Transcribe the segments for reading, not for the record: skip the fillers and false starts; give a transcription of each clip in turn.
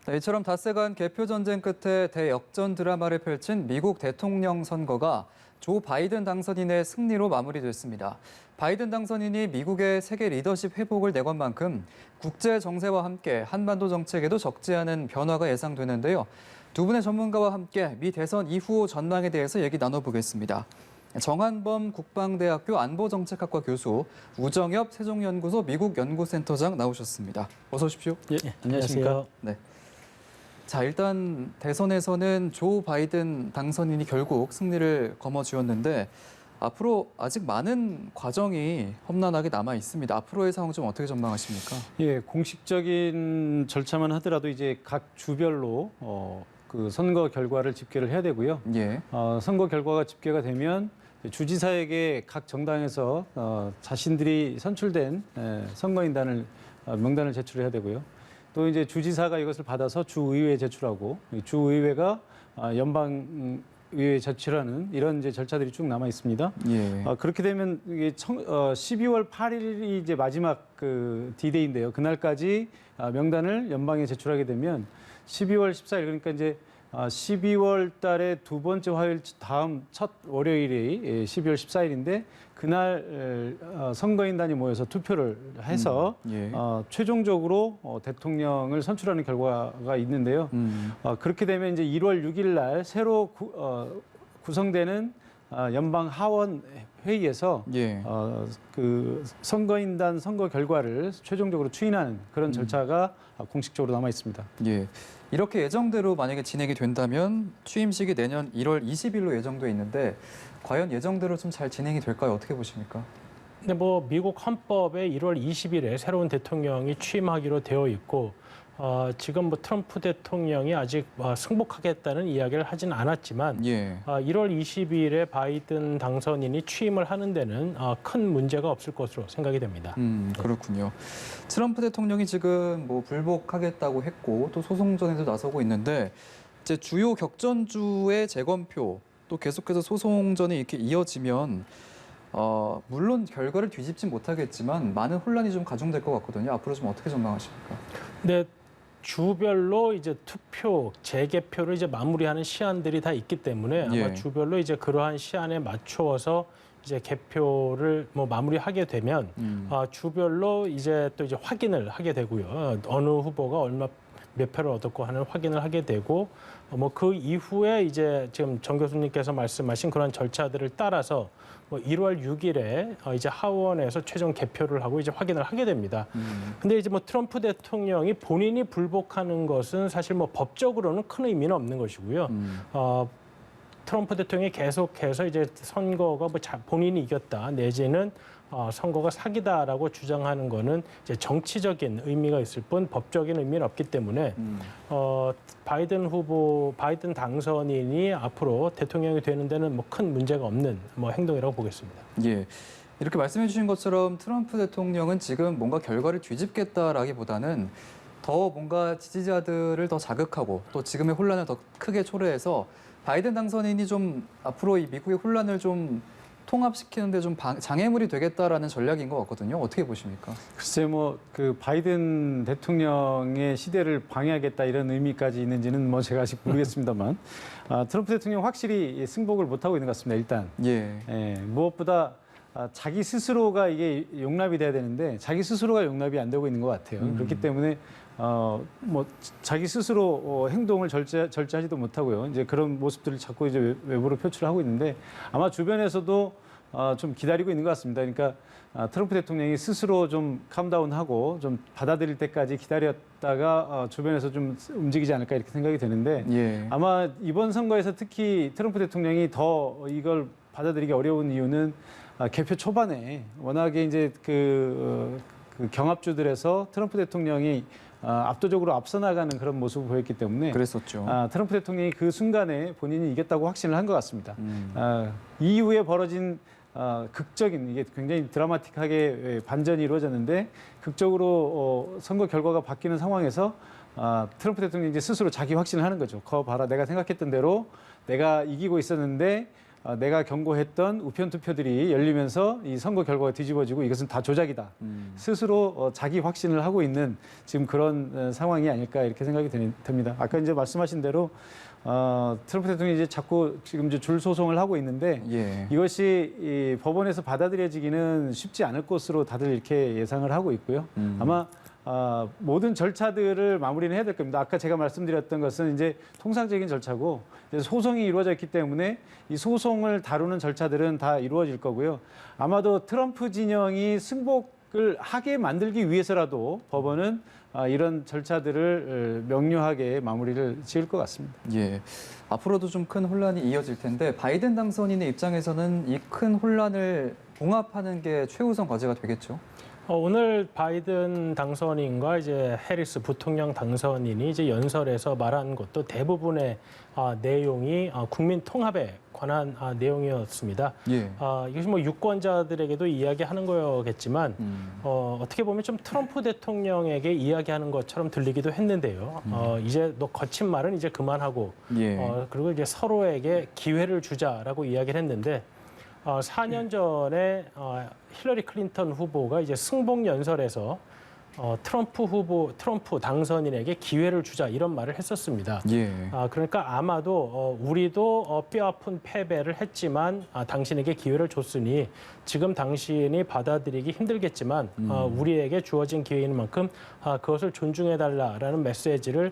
네, 이처럼 닷새간 개표 전쟁 끝에 대역전 드라마를 펼친 미국 대통령 선거가 조 바이든 당선인의 승리로 마무리됐습니다. 바이든 당선인이 미국의 세계 리더십 회복을 내건 만큼 국제 정세와 함께 한반도 정책에도 적지 않은 변화가 예상되는데요. 두 분의 전문가와 함께 미 대선 이후 전망에 대해서 얘기 나눠보겠습니다. 정한범 국방대학교 안보정책학과 교수, 우정엽 세종연구소 미국연구센터장 나오셨습니다. 어서 오십시오. 예, 안녕하십니까. 네. 자, 일단 대선에서는 조 바이든 당선인이 결국 승리를 거머쥐었는데 앞으로 아직 많은 과정이 험난하게 남아 있습니다. 앞으로의 상황 좀 어떻게 전망하십니까? 예, 공식적인 절차만 하더라도 이제 각 주별로 그 선거 결과를 집계를 해야 되고요. 예. 선거 결과가 집계가 되면 주지사에게 각 정당에서 자신들이 선출된 선거인단을 명단을 제출해야 되고요. 또 이제 주지사가 이것을 받아서 주의회에 제출하고 주의회가 연방의회에 제출하는 이런 이제 절차들이 쭉 남아 있습니다. 예. 그렇게 되면 이게 12월 8일이 이제 마지막 그 D-Day인데요. 그날까지 명단을 연방에 제출하게 되면 12월 14일 그러니까 이제 12월 달에 두 번째 화요일 다음 첫 월요일이 12월 14일인데 그날 선거인단이 모여서 투표를 해서 예. 최종적으로 대통령을 선출하는 결과가 있는데요. 그렇게 되면 이제 1월 6일 날 새로 구성되는 연방 하원 회의에서 예. 그 선거인단 선거 결과를 최종적으로 추인하는 그런 절차가 공식적으로 남아 있습니다. 예. 이렇게 예정대로 만약에 진행이 된다면 취임식이 내년 1월 20일로 예정돼 있는데 과연 예정대로 좀 잘 진행이 될까요? 어떻게 보십니까? 근데 뭐 미국 헌법에 1월 20일에 새로운 대통령이 취임하기로 되어 있고 지금 뭐 트럼프 대통령이 아직 승복하겠다는 이야기를 하진 않았지만 예. 1월 20일에 바이든 당선인이 취임을 하는 데는 큰 문제가 없을 것으로 생각이 됩니다. 그렇군요. 트럼프 대통령이 지금 뭐 불복하겠다고 했고 또 소송전에도 나서고 있는데 이제 주요 격전주의 재검표 또 계속해서 소송전이 이렇게 이어지면 물론 결과를 뒤집진 못하겠지만 많은 혼란이 좀 가중될 것 같거든요. 앞으로 좀 어떻게 전망하십니까? 근데 주별로 이제 투표, 재개표를 이제 마무리하는 시한들이 다 있기 때문에 아마 예. 주별로 이제 그러한 시한에 맞추어서 이제 개표를 뭐 마무리하게 되면 주별로 이제 또 이제 확인을 하게 되고요. 어느 후보가 얼마 몇 표를 얻었고 하는 확인을 하게 되고 뭐 그 이후에 이제 지금 정 교수님께서 말씀하신 그런 절차들을 따라서 뭐 1월 6일에 이제 하원에서 최종 개표를 하고 이제 확인을 하게 됩니다. 근데 이제 뭐 트럼프 대통령이 본인이 불복하는 것은 사실 뭐 법적으로는 큰 의미는 없는 것이고요. 트럼프 대통령이 계속해서 이제 선거가 뭐 본인이 이겼다 내지는 선거가 사기다라고 주장하는 거는 이제 정치적인 의미가 있을 뿐 법적인 의미는 없기 때문에 바이든 당선인이 앞으로 대통령이 되는 데는 뭐 큰 문제가 없는 뭐 행동이라고 보겠습니다. 예. 이렇게 말씀해 주신 것처럼 트럼프 대통령은 지금 뭔가 결과를 뒤집겠다라기보다는 더 뭔가 지지자들을 더 자극하고 또 지금의 혼란을 더 크게 초래해서 바이든 당선인이 좀 앞으로 이 미국의 혼란을 좀 통합시키는데 좀 장애물이 되겠다라는 전략인 것 같거든요. 어떻게 보십니까? 글쎄 뭐 그 바이든 대통령의 시대를 방해하겠다 이런 의미까지 있는지는 뭐 제가 아직 모르겠습니다만 트럼프 대통령 확실히 승복을 못 하고 있는 것 같습니다. 일단 예. 무엇보다 자기 스스로가 이게 용납이 돼야 되는데 자기 스스로가 용납이 안 되고 있는 것 같아요. 그렇기 때문에 뭐 자기 스스로 행동을 절제하지도 못하고요. 이제 그런 모습들을 자꾸 이제 외부로 표출하고 있는데 아마 주변에서도 좀 기다리고 있는 것 같습니다. 그러니까 트럼프 대통령이 스스로 좀 캄다운하고 좀 받아들일 때까지 기다렸다가 주변에서 좀 움직이지 않을까 이렇게 생각이 되는데 예. 아마 이번 선거에서 특히 트럼프 대통령이 더 이걸 받아들이기 어려운 이유는 개표 초반에 워낙에 이제 그 경합주들에서 트럼프 대통령이 압도적으로 앞서 나가는 그런 모습을 보였기 때문에 그랬었죠. 트럼프 대통령이 그 순간에 본인이 이겼다고 확신을 한 것 같습니다. 이후에 벌어진 극적인 이게 굉장히 드라마틱하게 반전이 이루어졌는데 극적으로 선거 결과가 바뀌는 상황에서 트럼프 대통령이 이제 스스로 자기 확신을 하는 거죠. 거 봐라, 내가 생각했던 대로 내가 이기고 있었는데 내가 경고했던 우편 투표들이 열리면서 이 선거 결과가 뒤집어지고 이것은 다 조작이다. 스스로 자기 확신을 하고 있는 지금 그런 상황이 아닐까 이렇게 생각이 듭니다. 아까 이제 말씀하신 대로 트럼프 대통령이 이제 자꾸 지금 이제 줄 소송을 하고 있는데 예. 이것이 이 법원에서 받아들여지기는 쉽지 않을 것으로 다들 이렇게 예상을 하고 있고요. 아마 모든 절차들을 마무리는 해야 될 겁니다. 아까 제가 말씀드렸던 것은 이제 통상적인 절차고 이제 소송이 이루어져 있기 때문에 이 소송을 다루는 절차들은 다 이루어질 거고요. 아마도 트럼프 진영이 승복을 하게 만들기 위해서라도 법원은 이런 절차들을 명료하게 마무리를 지을 것 같습니다. 예. 앞으로도 좀 큰 혼란이 이어질 텐데 바이든 당선인의 입장에서는 이 큰 혼란을 봉합하는 게 최우선 과제가 되겠죠. 오늘 바이든 당선인과 이제 해리스 부통령 당선인이 이제 연설에서 말한 것도 대부분의 내용이 국민 통합에 관한 내용이었습니다. 예. 이것이 뭐 유권자들에게도 이야기하는 거겠지만 어떻게 보면 좀 트럼프 대통령에게 이야기하는 것처럼 들리기도 했는데요. 이제 너 거친 말은 이제 그만하고 예. 그리고 이제 서로에게 기회를 주자라고 이야기를 했는데 4년 전에 힐러리 클린턴 후보가 이제 승복 연설에서 트럼프 당선인에게 기회를 주자 이런 말을 했었습니다. 예. 그러니까 아마도 우리도 뼈아픈 패배를 했지만 당신에게 기회를 줬으니 지금 당신이 받아들이기 힘들겠지만 우리에게 주어진 기회인 만큼 그것을 존중해달라라는 메시지를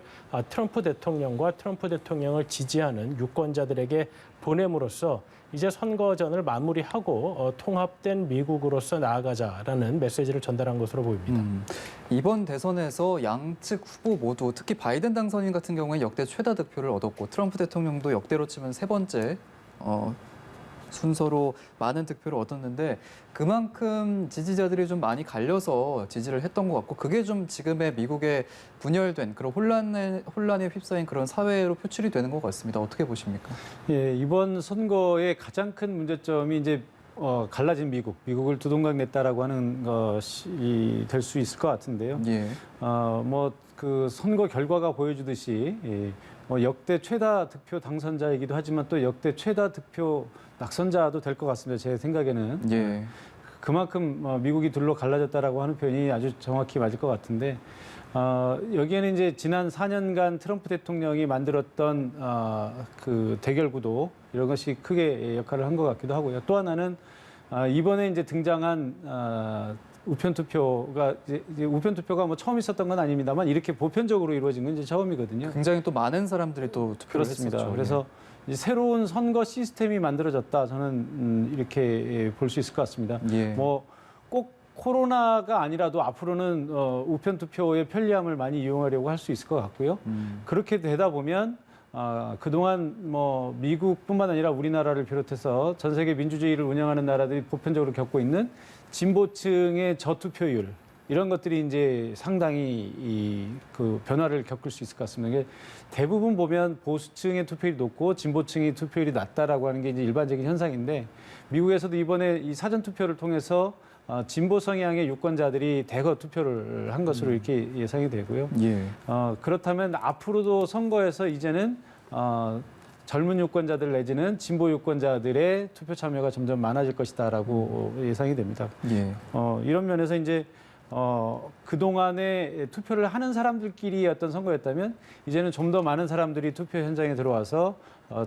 트럼프 대통령과 트럼프 대통령을 지지하는 유권자들에게 보냄으로써 이제 선거전을 마무리하고 통합된 미국으로서 나아가자라는 메시지를 전달한 것으로 보입니다. 이번 대선에서 양측 후보 모두 특히 바이든 당선인 같은 경우에 역대 최다 득표를 얻었고 트럼프 대통령도 역대로 치면 세 번째 순서로 많은 득표를 얻었는데 그만큼 지지자들이 좀 많이 갈려서 지지를 했던 것 같고 그게 좀 지금의 미국의 분열된 그런 혼란에 휩싸인 그런 사회로 표출이 되는 것 같습니다. 어떻게 보십니까? 예, 이번 선거의 가장 큰 문제점이 이제 갈라진 미국을 두동강 냈다라고 하는 것이 될 수 있을 것 같은데요. 예. 뭐 그 선거 결과가 보여주듯이 역대 최다 득표 당선자이기도 하지만 또 역대 최다 득표 낙선자도 될 것 같습니다. 제 생각에는. 예. 그만큼 미국이 둘로 갈라졌다라고 하는 표현이 아주 정확히 맞을 것 같은데 여기에는 이제 지난 4년간 트럼프 대통령이 만들었던 그 대결 구도 이런 것이 크게 역할을 한 것 같기도 하고요. 또 하나는 이번에 이제 등장한 우편 투표가 이제 우편 투표가 뭐 처음 있었던 건 아닙니다만 이렇게 보편적으로 이루어진 건 이제 처음이거든요. 굉장히 또 많은 사람들이 또 투표를 그렇습니다. 했었죠. 그래서 이제 새로운 선거 시스템이 만들어졌다. 저는 이렇게 볼 수 있을 것 같습니다. 예. 뭐 꼭 코로나가 아니라도 앞으로는 우편 투표의 편리함을 많이 이용하려고 할 수 있을 것 같고요. 그렇게 되다 보면 그동안 뭐 미국뿐만 아니라 우리나라를 비롯해서 전 세계 민주주의를 운영하는 나라들이 보편적으로 겪고 있는 진보층의 저투표율 이런 것들이 이제 상당히 그 변화를 겪을 수 있을 것 같습니다. 이게 대부분 보면 보수층의 투표율이 높고 진보층의 투표율이 낮다라고 하는 게 이제 일반적인 현상인데 미국에서도 이번에 이 사전 투표를 통해서 진보 성향의 유권자들이 대거 투표를 한 것으로 이렇게 예상이 되고요. 예. 그렇다면 앞으로도 선거에서 이제는 젊은 유권자들 내지는 진보 유권자들의 투표 참여가 점점 많아질 것이다라고 예상이 됩니다. 예. 이런 면에서 이제 그동안에 투표를 하는 사람들끼리의 어떤 선거였다면 이제는 좀 더 많은 사람들이 투표 현장에 들어와서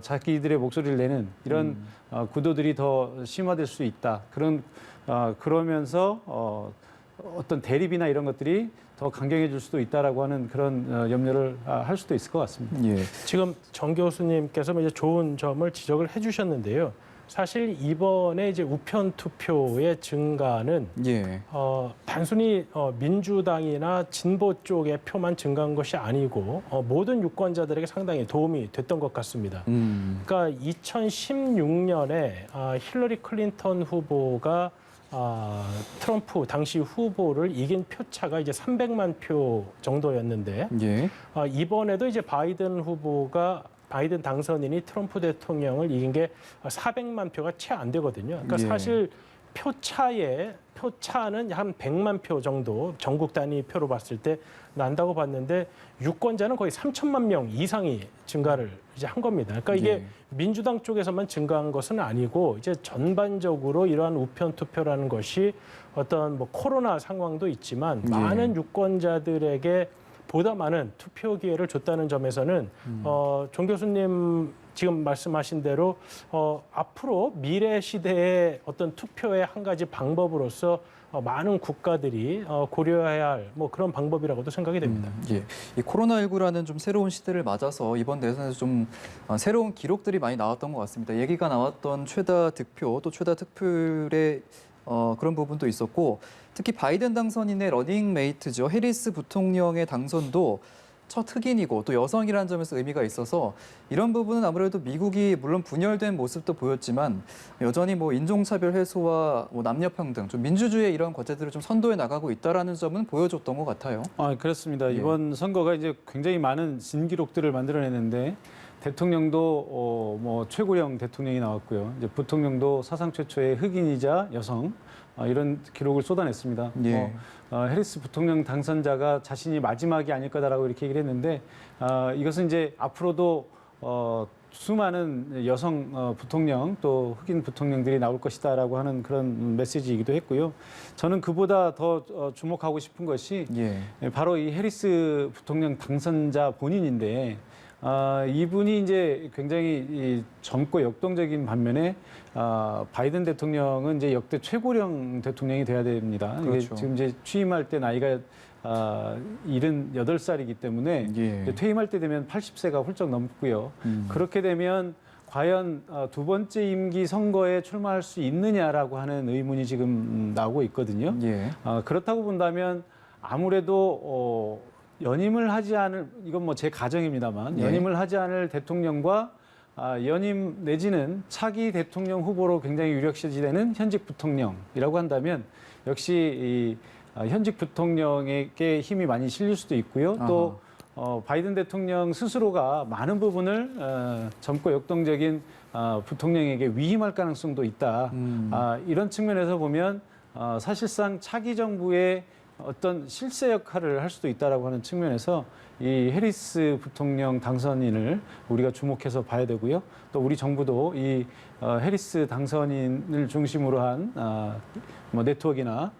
자기들의 목소리를 내는 이런 구도들이 더 심화될 수 있다. 그러면서 어떤 대립이나 이런 것들이 더 강경해질 수도 있다라고 하는 그런 염려를 할 수도 있을 것 같습니다. 예. 지금 정 교수님께서 이제 좋은 점을 지적을 해주셨는데요. 사실 이번에 이제 우편 투표의 증가는 예. 단순히 민주당이나 진보 쪽의 표만 증가한 것이 아니고 모든 유권자들에게 상당히 도움이 됐던 것 같습니다. 그러니까 2016년에 힐러리 클린턴 후보가 트럼프 당시 후보를 이긴 표차가 이제 300만 표 정도였는데 예. 이번에도 이제 바이든 당선인이 트럼프 대통령을 이긴 게 400만 표가 채 안 되거든요. 그러니까 예. 사실 표 차에 표 차는 한 100만 표 정도 전국 단위 표로 봤을 때 난다고 봤는데 유권자는 거의 3천만 명 이상이 증가를 이제 한 겁니다. 그러니까 이게 예. 민주당 쪽에서만 증가한 것은 아니고 이제 전반적으로 이러한 우편 투표라는 것이 어떤 뭐 코로나 상황도 있지만 예. 많은 유권자들에게 보다 많은 투표 기회를 줬다는 점에서는 정 교수님 지금 말씀하신 대로 앞으로 미래 시대의 어떤 투표의 한 가지 방법으로서 많은 국가들이 고려해야 할 뭐 그런 방법이라고도 생각이 됩니다. 예. 이 코로나19라는 좀 새로운 시대를 맞아서 이번 대선에서 좀 새로운 기록들이 많이 나왔던 것 같습니다. 얘기가 나왔던 최다 득표 또 최다 득표율의 그런 부분도 있었고 특히 바이든 당선인의 러닝메이트죠. 해리스 부통령의 당선도 첫 흑인이고 또 여성이라는 점에서 의미가 있어서 이런 부분은 아무래도 미국이 물론 분열된 모습도 보였지만 여전히 뭐 인종차별 해소와 뭐 남녀평등, 좀 민주주의의 이런 과제들을 좀 선도해 나가고 있다라는 점은 보여줬던 것 같아요. 그렇습니다. 예. 이번 선거가 이제 굉장히 많은 진기록들을 만들어내는데 대통령도 뭐 최고령 대통령이 나왔고요. 이제 부통령도 사상 최초의 흑인이자 여성 이런 기록을 쏟아냈습니다. 예. 해리스 부통령 당선자가 자신이 마지막이 아닐 거다라고 이렇게 얘기를 했는데 이것은 이제 앞으로도 수많은 여성 부통령 또 흑인 부통령들이 나올 것이다라고 하는 그런 메시지이기도 했고요. 저는 그보다 더 주목하고 싶은 것이 예. 바로 이 해리스 부통령 당선자 본인인데 이분이 이제 굉장히 젊고 역동적인 반면에 바이든 대통령은 이제 역대 최고령 대통령이 돼야 됩니다. 그렇죠. 이게 지금 이제 취임할 때 나이가 78살이기 때문에 예. 이제 퇴임할 때 되면 80세가 훌쩍 넘고요. 그렇게 되면 과연 두 번째 임기 선거에 출마할 수 있느냐라고 하는 의문이 지금 나오고 있거든요. 예. 그렇다고 본다면 아무래도 연임을 하지 않을, 이건 뭐 제 가정입니다만, 예. 연임을 하지 않을 대통령과 연임 내지는 차기 대통령 후보로 굉장히 유력시되는 현직 부통령이라고 한다면 역시 이 현직 부통령에게 힘이 많이 실릴 수도 있고요. 또 바이든 대통령 스스로가 많은 부분을 젊고 역동적인 부통령에게 위임할 가능성도 있다. 이런 측면에서 보면 사실상 차기 정부의 어떤 실세 역할을 할 수도 있다라고 하는 측면에서 이 해리스 부통령 당선인을 우리가 주목해서 봐야 되고요. 또 우리 정부도 이 해리스 당선인을 중심으로 한 뭐 네트워크나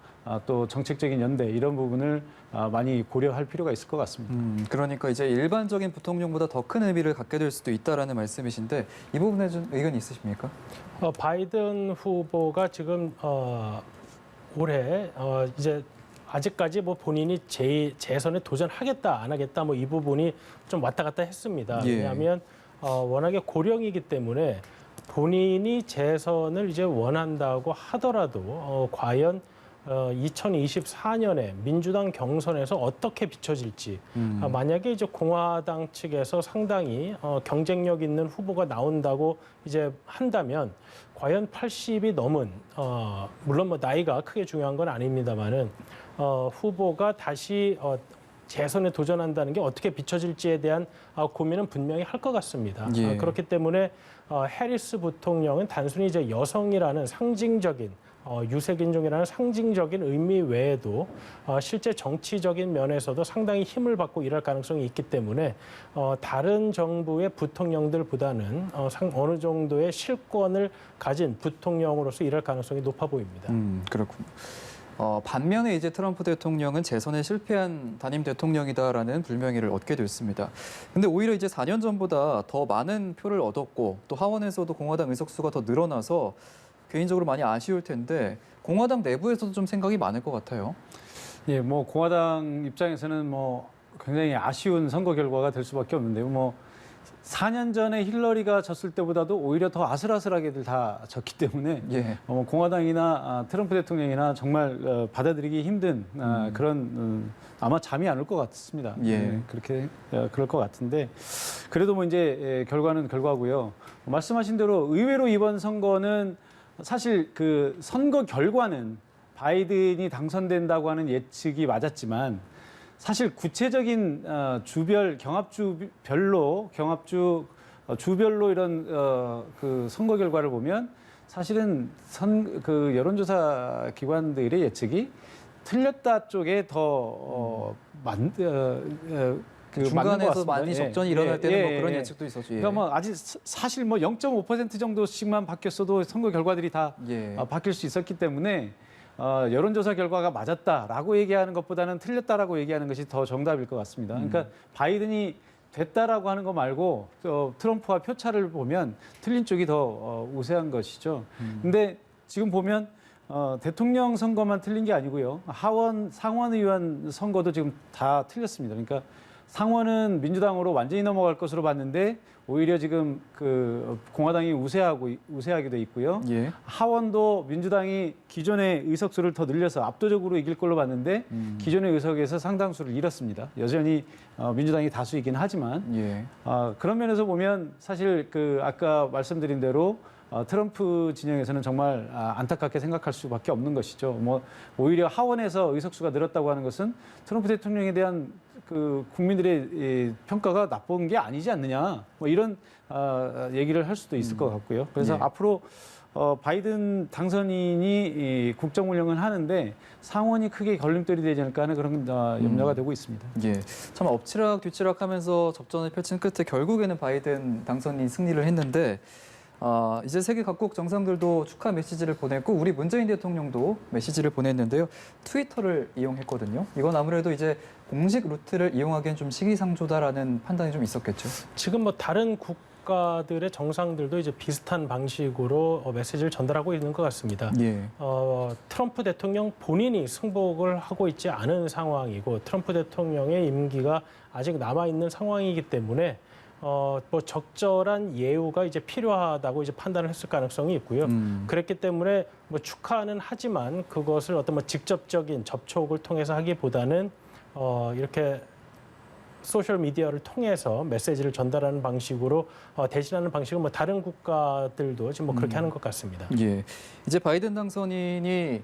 또 정책적인 연대 이런 부분을 많이 고려할 필요가 있을 것 같습니다. 그러니까 이제 일반적인 부통령보다 더 큰 의미를 갖게 될 수도 있다라는 말씀이신데 이 부분에 좀 의견이 있으십니까? 바이든 후보가 지금 올해 이제 아직까지 뭐 본인이 재선에 도전하겠다 안 하겠다 뭐 이 부분이 좀 왔다 갔다 했습니다. 예. 왜냐하면 워낙에 고령이기 때문에 본인이 재선을 이제 원한다고 하더라도 과연 2024년에 민주당 경선에서 어떻게 비춰질지 만약에 이제 공화당 측에서 상당히 경쟁력 있는 후보가 나온다고 이제 한다면 과연 80이 넘은 물론 뭐 나이가 크게 중요한 건 아닙니다만은 후보가 다시 재선에 도전한다는 게 어떻게 비춰질지에 대한 고민은 분명히 할 것 같습니다. 예. 그렇기 때문에 해리스 부통령은 단순히 이제 여성이라는 상징적인 유색인종이라는 상징적인 의미 외에도 실제 정치적인 면에서도 상당히 힘을 받고 일할 가능성이 있기 때문에 다른 정부의 부통령들보다는 어느 정도의 실권을 가진 부통령으로서 일할 가능성이 높아 보입니다. 그렇군요. 반면에 이제 트럼프 대통령은 재선에 실패한 단임 대통령이다라는 불명예를 얻게 됐습니다. 근데 오히려 이제 4년 전보다 더 많은 표를 얻었고 또 하원에서도 공화당 의석수가 더 늘어나서 개인적으로 많이 아쉬울 텐데 공화당 내부에서도 좀 생각이 많을 것 같아요. 예, 뭐 공화당 입장에서는 뭐 굉장히 아쉬운 선거 결과가 될 수밖에 없는데요. 뭐 4년 전에 힐러리가 졌을 때보다도 오히려 더 아슬아슬하게들 다 졌기 때문에 예. 공화당이나 트럼프 대통령이나 정말 받아들이기 힘든 그런 아마 잠이 안 올 것 같습니다. 예. 그렇게 그럴 것 같은데 그래도 뭐 이제 결과는 결과고요. 말씀하신 대로 의외로 이번 선거는 사실 그 선거 결과는 바이든이 당선된다고 하는 예측이 맞았지만 사실 구체적인 주별 경합주별로 주별로 이런 그 선거 결과를 보면 사실은 그 여론조사 기관들의 예측이 틀렸다 쪽에 더 그 맞는 것 중간에서 같습니다. 많이 예. 적전이 일어날 때는 뭐 그런 예. 예측도 있었죠. 예. 그러니까 뭐 아직 사실 뭐 0.5% 정도씩만 바뀌었어도 선거 결과들이 다 예. 바뀔 수 있었기 때문에 여론조사 결과가 맞았다라고 얘기하는 것보다는 틀렸다라고 얘기하는 것이 더 정답일 것 같습니다. 그러니까 바이든이 됐다라고 하는 거 말고 트럼프와 표차를 보면 틀린 쪽이 더 우세한 것이죠. 근데 지금 보면 대통령 선거만 틀린 게 아니고요. 상원의원 선거도 지금 다 틀렸습니다. 그러니까 상원은 민주당으로 완전히 넘어갈 것으로 봤는데 오히려 지금 그 공화당이 우세하게 돼 있고요. 예. 하원도 민주당이 기존의 의석수를 더 늘려서 압도적으로 이길 걸로 봤는데 기존의 의석에서 상당수를 잃었습니다. 여전히 민주당이 다수이긴 하지만 예. 그런 면에서 보면 사실 그 아까 말씀드린 대로 트럼프 진영에서는 정말 안타깝게 생각할 수밖에 없는 것이죠. 뭐 오히려 하원에서 의석수가 늘었다고 하는 것은 트럼프 대통령에 대한 그 국민들의 평가가 나쁜 게 아니지 않느냐, 뭐 이런 얘기를 할 수도 있을 것 같고요. 그래서 예. 앞으로 바이든 당선인이 국정 운영을 하는데 상원이 크게 걸림돌이 되지 않을까 하는 그런 염려가 되고 있습니다. 예. 참 엎치락 뒤치락 하면서 접전을 펼친 끝에 결국에는 바이든 당선인이 승리를 했는데 이제 세계 각국 정상들도 축하 메시지를 보냈고 우리 문재인 대통령도 메시지를 보냈는데요. 트위터를 이용했거든요. 이건 아무래도 이제 공식 루트를 이용하기엔 좀 시기상조다라는 판단이 좀 있었겠죠. 지금 뭐 다른 국가들의 정상들도 이제 비슷한 방식으로 메시지를 전달하고 있는 것 같습니다. 예. 트럼프 대통령 본인이 승복을 하고 있지 않은 상황이고 트럼프 대통령의 임기가 아직 남아 있는 상황이기 때문에 뭐 적절한 예우가 이제 필요하다고 이제 판단을 했을 가능성이 있고요. 그랬기 때문에 뭐 축하는 하지만 그것을 어떤 뭐 직접적인 접촉을 통해서 하기보다는 이렇게 소셜 미디어를 통해서 메시지를 전달하는 방식으로 대신하는 방식은 뭐 다른 국가들도 지금 뭐 그렇게 하는 것 같습니다. 예. 이제 바이든 당선인이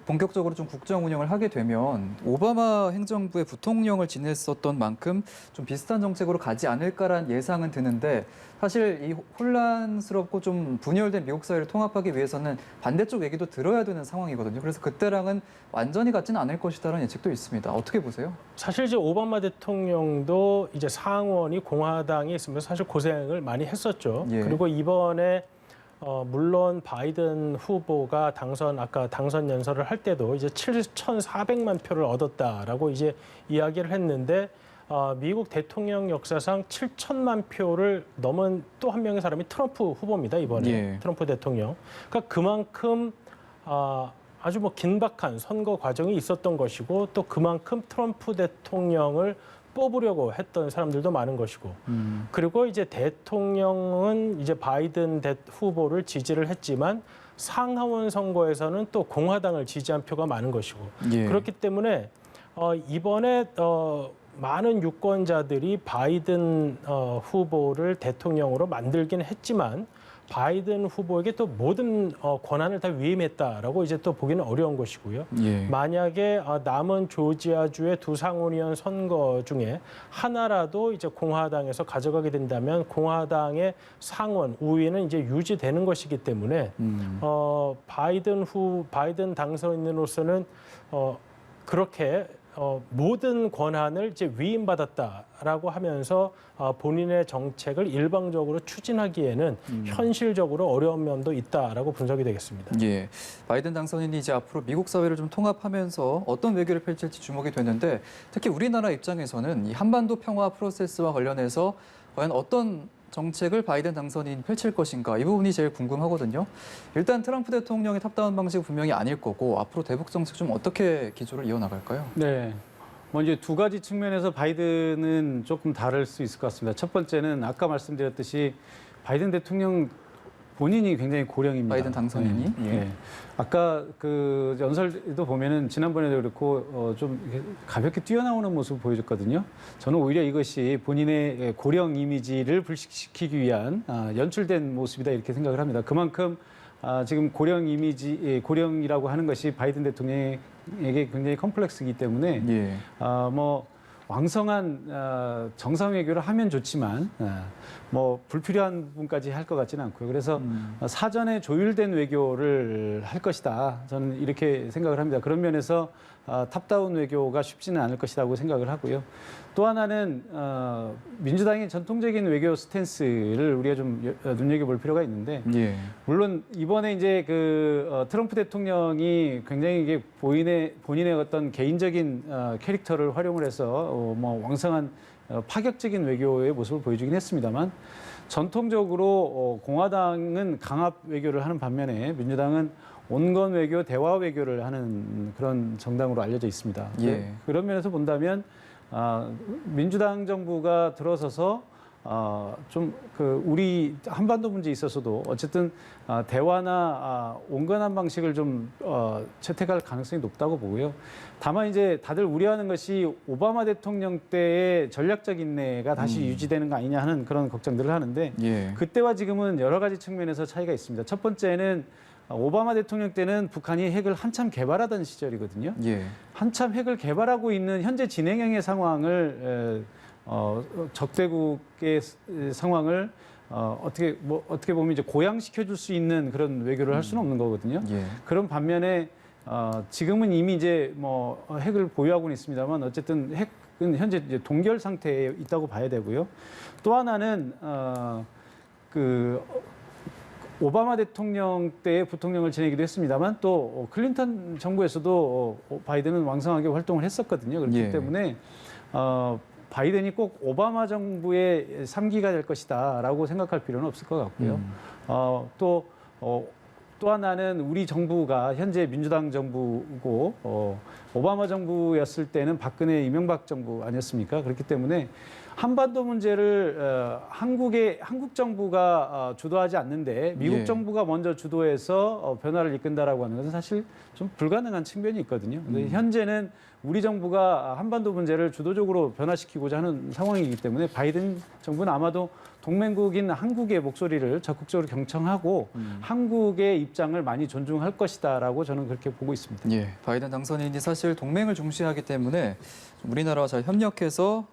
본격적으로 좀 국정 운영을 하게 되면 오바마 행정부의 부통령을 지냈었던 만큼 좀 비슷한 정책으로 가지 않을까라는 예상은 드는데 사실 이 혼란스럽고 좀 분열된 미국 사회를 통합하기 위해서는 반대쪽 얘기도 들어야 되는 상황이거든요. 그래서 그때랑은 완전히 같지는 않을 것이다라는 예측도 있습니다. 어떻게 보세요? 사실 이제 오바마 대통령도 이제 상원이 공화당이 있으면서 사실 고생을 많이 했었죠. 예. 그리고 이번에 물론 바이든 후보가 아까 당선 연설을 할 때도 이제 7,400만 표를 얻었다라고 이제 이야기를 했는데 미국 대통령 역사상 7천만 표를 넘은 또 한 명의 사람이 트럼프 후보입니다, 이번에. 예. 트럼프 대통령. 그러니까 그만큼 아주 뭐 긴박한 선거 과정이 있었던 것이고 또 그만큼 트럼프 대통령을 뽑으려고 했던 사람들도 많은 것이고 그리고 이제 대통령은 이제 바이든 후보를 지지를 했지만 상하원 선거에서는 또 공화당을 지지한 표가 많은 것이고 예. 그렇기 때문에 이번에 많은 유권자들이 바이든 후보를 대통령으로 만들긴 했지만 바이든 후보에게 또 모든 권한을 다 위임했다라고 이제 또 보기는 어려운 것이고요. 예. 만약에 남은 조지아주의 두 상원의원 선거 중에 하나라도 이제 공화당에서 가져가게 된다면 공화당의 상원 우위는 이제 유지되는 것이기 때문에 바이든 당선인으로서는 그렇게 모든 권한을 이제 위임받았다라고 하면서 본인의 정책을 일방적으로 추진하기에는 현실적으로 어려운 면도 있다라고 분석이 되겠습니다. 예. 바이든 당선인이 이제 앞으로 미국 사회를 좀 통합하면서 어떤 외교를 펼칠지 주목이 되는데 특히 우리나라 입장에서는 이 한반도 평화 프로세스와 관련해서 과연 어떤 정책을 바이든 당선인이 펼칠 것인가 이 부분이 제일 궁금하거든요. 일단 트럼프 대통령의 탑다운 방식은 분명히 아닐 거고 앞으로 대북 정책 좀 어떻게 기조를 이어나갈까요? 네. 먼저 두 가지 측면에서 바이든은 조금 다를 수 있을 것 같습니다. 첫 번째는 아까 말씀드렸듯이 바이든 대통령 본인이 굉장히 고령입니다. 바이든 당선인이? 네. 예. 네. 아까 그 연설도 보면은 지난번에도 그렇고 좀 가볍게 뛰어나오는 모습을 보여줬거든요. 저는 오히려 이것이 본인의 고령 이미지를 불식시키기 위한 연출된 모습이다 이렇게 생각을 합니다. 그만큼 지금 고령이라고 하는 것이 바이든 대통령에게 굉장히 컴플렉스이기 때문에 예. 뭐 왕성한 정상 외교를 하면 좋지만 뭐 불필요한 부분까지 할 것 같지는 않고요. 그래서 사전에 조율된 외교를 할 것이다. 저는 이렇게 생각을 합니다. 그런 면에서 탑다운 외교가 쉽지는 않을 것이라고 생각을 하고요. 또 하나는 민주당의 전통적인 외교 스탠스를 우리가 좀 눈여겨볼 필요가 있는데, 예. 물론 이번에 이제 그 트럼프 대통령이 굉장히 이게 본인의 어떤 개인적인 캐릭터를 활용을 해서 뭐 왕성한 파격적인 외교의 모습을 보여주긴 했습니다만, 전통적으로 공화당은 강압 외교를 하는 반면에 민주당은 온건 외교, 대화 외교를 하는 그런 정당으로 알려져 있습니다. 예. 그런 면에서 본다면 민주당 정부가 들어서서 좀 그 우리 한반도 문제에 있어서도 어쨌든 대화나 온건한 방식을 좀 채택할 가능성이 높다고 보고요. 다만 이제 다들 우려하는 것이 오바마 대통령 때의 전략적 인내가 다시 유지되는 거 아니냐 하는 그런 걱정들을 하는데, 예. 그때와 지금은 여러 가지 측면에서 차이가 있습니다. 첫 번째는 오바마 대통령 때는 북한이 핵을 한참 개발하던 시절이거든요. 예. 한참 핵을 개발하고 있는 현재 진행형의 상황을 적대국의 상황을 어떻게 보면 이제 고양시켜 줄 수 있는 그런 외교를 할 수는 없는 거거든요. 예. 그런 반면에 지금은 이미 이제 뭐 핵을 보유하고는 있습니다만 어쨌든 핵은 현재 이제 동결 상태에 있다고 봐야 되고요. 또 하나는 그 오바마 대통령 때 부통령을 지내기도 했습니다만 또 클린턴 정부에서도 바이든은 왕성하게 활동을 했었거든요. 그렇기 예. 때문에 바이든이 꼭 오바마 정부의 3기가 될 것이다라고 생각할 필요는 없을 것 같고요. 또 하나는 우리 정부가 현재 민주당 정부고 오바마 정부였을 때는 박근혜 이명박 정부 아니었습니까? 그렇기 때문에 한반도 문제를 한국 정부가 주도하지 않는데 미국 예. 정부가 먼저 주도해서 변화를 이끈다라고 하는 것은 사실 좀 불가능한 측면이 있거든요. 근데 현재는 우리 정부가 한반도 문제를 주도적으로 변화시키고자 하는 상황이기 때문에 바이든 정부는 아마도 동맹국인 한국의 목소리를 적극적으로 경청하고 한국의 입장을 많이 존중할 것이다라고 저는 그렇게 보고 있습니다. 예. 바이든 당선인이 사실 동맹을 중시하기 때문에 좀 우리나라와 잘 협력해서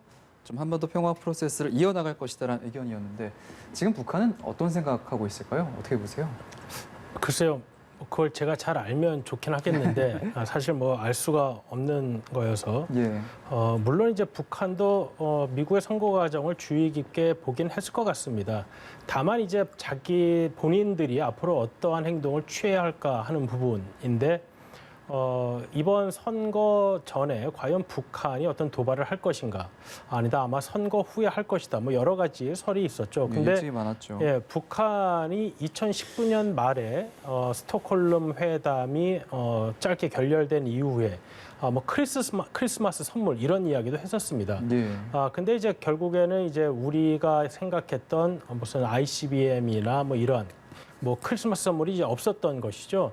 좀 한반도 평화 프로세스를 이어나갈 것이다라는 의견이었는데, 지금 북한은 어떤 생각하고 있을까요? 어떻게 보세요? 글쎄요. 그걸 제가 잘 알면 좋긴 하겠는데 사실 뭐 알 수가 없는 거여서 예. 물론 이제 북한도 미국의 선거 과정을 주의 깊게 보긴 했을 것 같습니다. 다만 이제 자기 본인들이 앞으로 어떠한 행동을 취해야 할까 하는 부분인데, 이번 선거 전에 과연 북한이 어떤 도발을 할 것인가? 아니다, 아마 선거 후에 할 것이다. 뭐 여러 가지 설이 있었죠. 근데 예측이 많았죠. 예, 북한이 2019년 말에 스톡홀름 회담이 짧게 결렬된 이후에 뭐 크리스마스 선물 이런 이야기도 했었습니다. 예. 근데 이제 결국에는 이제 우리가 생각했던 무슨 ICBM이나 뭐 이런 뭐 크리스마스 선물이 이제 없었던 것이죠.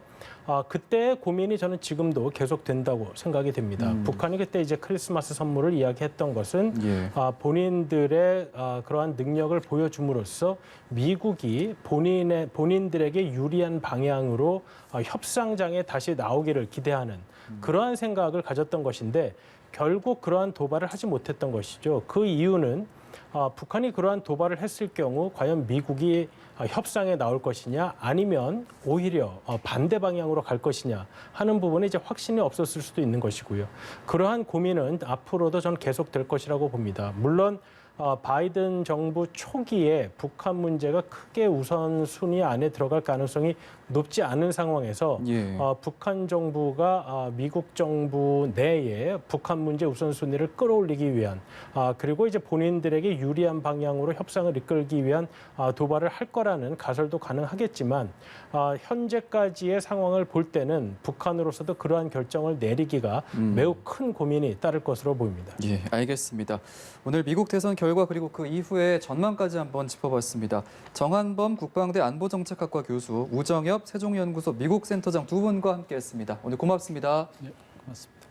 그때의 고민이 저는 지금도 계속된다고 생각이 됩니다. 북한이 그때 이제 크리스마스 선물을 이야기했던 것은 예. 본인들의 그러한 능력을 보여줌으로써 미국이 본인들에게 유리한 방향으로 협상장에 다시 나오기를 기대하는 그러한 생각을 가졌던 것인데, 결국 그러한 도발을 하지 못했던 것이죠. 그 이유는 북한이 그러한 도발을 했을 경우 과연 미국이 협상에 나올 것이냐, 아니면 오히려 반대 방향으로 갈 것이냐 하는 부분에 이제 확신이 없었을 수도 있는 것이고요. 그러한 고민은 앞으로도 저는 계속될 것이라고 봅니다. 물론 바이든 정부 초기에 북한 문제가 크게 우선순위 안에 들어갈 가능성이 높지 않은 상황에서 예. 북한 정부가 미국 정부 내에 북한 문제 우선순위를 끌어올리기 위한 그리고 이제 본인들에게 유리한 방향으로 협상을 이끌기 위한 도발을 할 거라는 가설도 가능하겠지만, 현재까지의 상황을 볼 때는 북한으로서도 그러한 결정을 내리기가 매우 큰 고민이 따를 것으로 보입니다. 예, 알겠습니다. 오늘 미국 대선 결과 그리고 그 이후의 전망까지 한번 짚어봤습니다. 정한범 국방대 안보정책학과 교수, 우정엽 세종연구소 미국센터장 두 분과 함께했습니다. 오늘 고맙습니다. 네, 고맙습니다.